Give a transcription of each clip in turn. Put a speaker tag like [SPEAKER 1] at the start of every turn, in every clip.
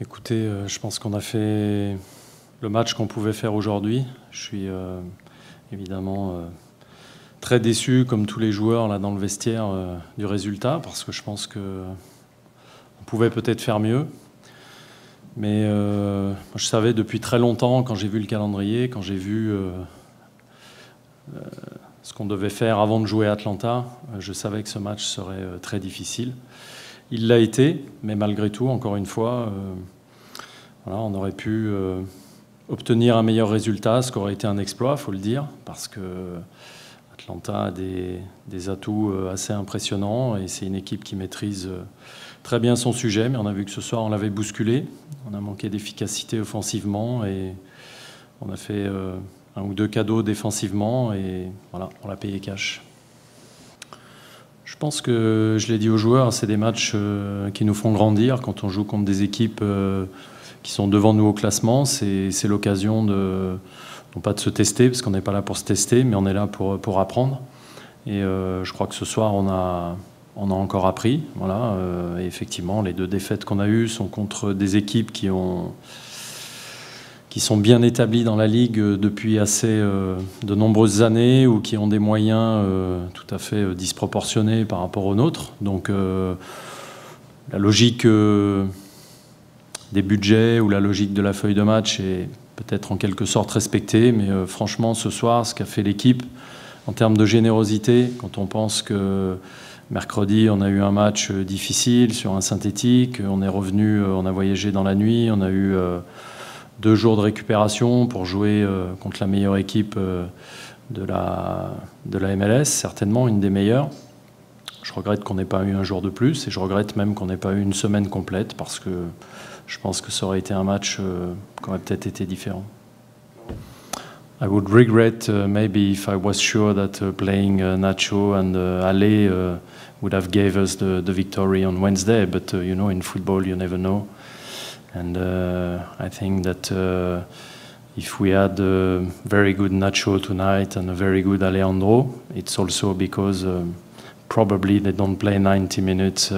[SPEAKER 1] Écoutez, je pense qu'on a fait le match qu'on pouvait faire aujourd'hui. Je suis évidemment très déçu, comme tous les joueurs là dans le vestiaire, du résultat, parce que je pense qu'on pouvait peut-être faire mieux. Mais je savais depuis très longtemps, quand j'ai vu le calendrier, quand j'ai vu ce qu'on devait faire avant de jouer à Atlanta, je savais que ce match serait très difficile. Il l'a été, mais malgré tout, encore une fois, voilà, on aurait pu obtenir un meilleur résultat, ce qui aurait été un exploit, il faut le dire, parce que Atlanta a des atouts assez impressionnants et c'est une équipe qui maîtrise très bien son sujet, mais on a vu que ce soir on l'avait bousculé, on a manqué d'efficacité offensivement et on a fait un ou deux cadeaux défensivement et voilà, on l'a payé cash. Je pense que, je l'ai dit aux joueurs, c'est des matchs qui nous font grandir. Quand on joue contre des équipes qui sont devant nous au classement, c'est l'occasion non pas de se tester, parce qu'on n'est pas là pour se tester, mais on est là pour apprendre. Et je crois que ce soir, on a encore appris. Voilà. Et effectivement, les deux défaites qu'on a eues sont contre des équipes qui sont bien établis dans la Ligue depuis de nombreuses années ou qui ont des moyens tout à fait disproportionnés par rapport aux nôtres. Donc la logique des budgets ou la logique de la feuille de match est peut-être en quelque sorte respectée, mais franchement ce soir, ce qu'a fait l'équipe en termes de générosité, quand on pense que mercredi on a eu un match difficile sur un synthétique, on est revenu, on a voyagé dans la nuit, on a eu 2 jours de récupération pour jouer contre la meilleure équipe de la MLS, certainement une des meilleures. Je regrette qu'on n'ait pas eu un jour de plus et je regrette même qu'on n'ait pas eu une semaine complète parce que je pense que ça aurait été un match qui aurait peut-être été différent. I would regret maybe if I was sure that playing Nacho and Ale would have gave us the victory on Wednesday, but you know, in football you never know. And I think that if we had a very good Nacho tonight and a very good Alejandro, it's also because probably they don't play 90 minutes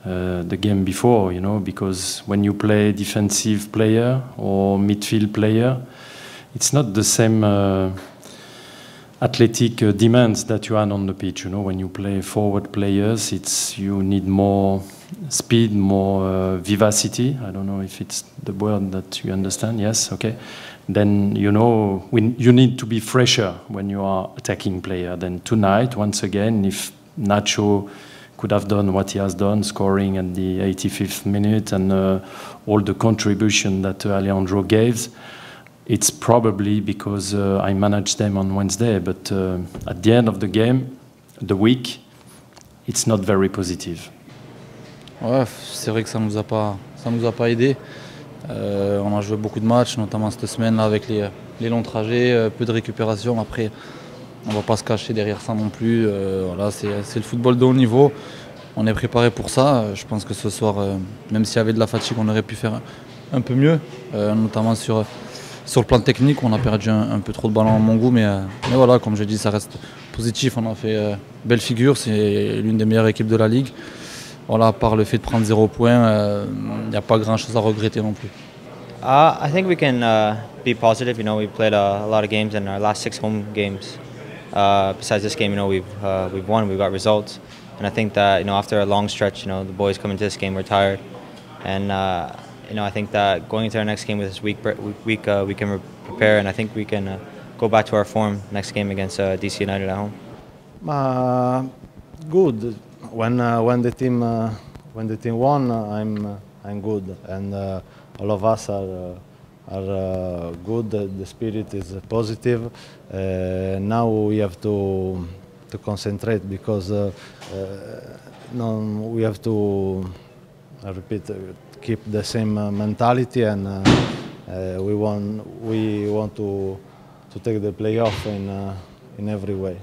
[SPEAKER 1] the game before, you know, because when you play defensive player or midfield player, it's not the same athletic demands that you had on the pitch. You know, when you play forward players, you need more speed, more vivacity. I don't know if it's the word that you understand. Yes, okay. Then you know you need to be fresher when you are attacking player. Then tonight, once again, if Nacho could have done what he has done, scoring at the 85th minute and all the contribution that Alejandro gave, it's probably because I managed them on Wednesday. But at the end of the game, the week, it's not very positive.
[SPEAKER 2] Ouais, c'est vrai que ça nous a pas aidé. On a joué beaucoup de matchs, notamment cette semaine là, avec les longs trajets, peu de récupération. Après, on ne va pas se cacher derrière ça non plus. Voilà, c'est le football de haut niveau. On est préparé pour ça. Je pense que ce soir, même s'il y avait de la fatigue, on aurait pu faire un peu mieux, notamment sur le plan technique. On a perdu un peu trop de ballons à mon goût, mais voilà, comme je dis, ça reste positif. On a fait belle figure. C'est l'une des meilleures équipes de la Ligue. Voilà, par le fait de prendre 0 points, il n'y a pas grand-chose à regretter non plus.
[SPEAKER 3] I think we can be positive. You know, we played a lot of games in our last 6 home games. Besides this game, you know, we've won, we've got results, and I think that, you know, after a long stretch, you know, the boys come into this game, we're tired, and you know, I think that going into our next game with this week we can prepare, and I think we can go back to our form next game against DC United at home.
[SPEAKER 4] Good. When the team won, I'm good, and all of us are good. The spirit is positive. Now we have to concentrate because we have to keep the same mentality, and we want to take the playoff in every way.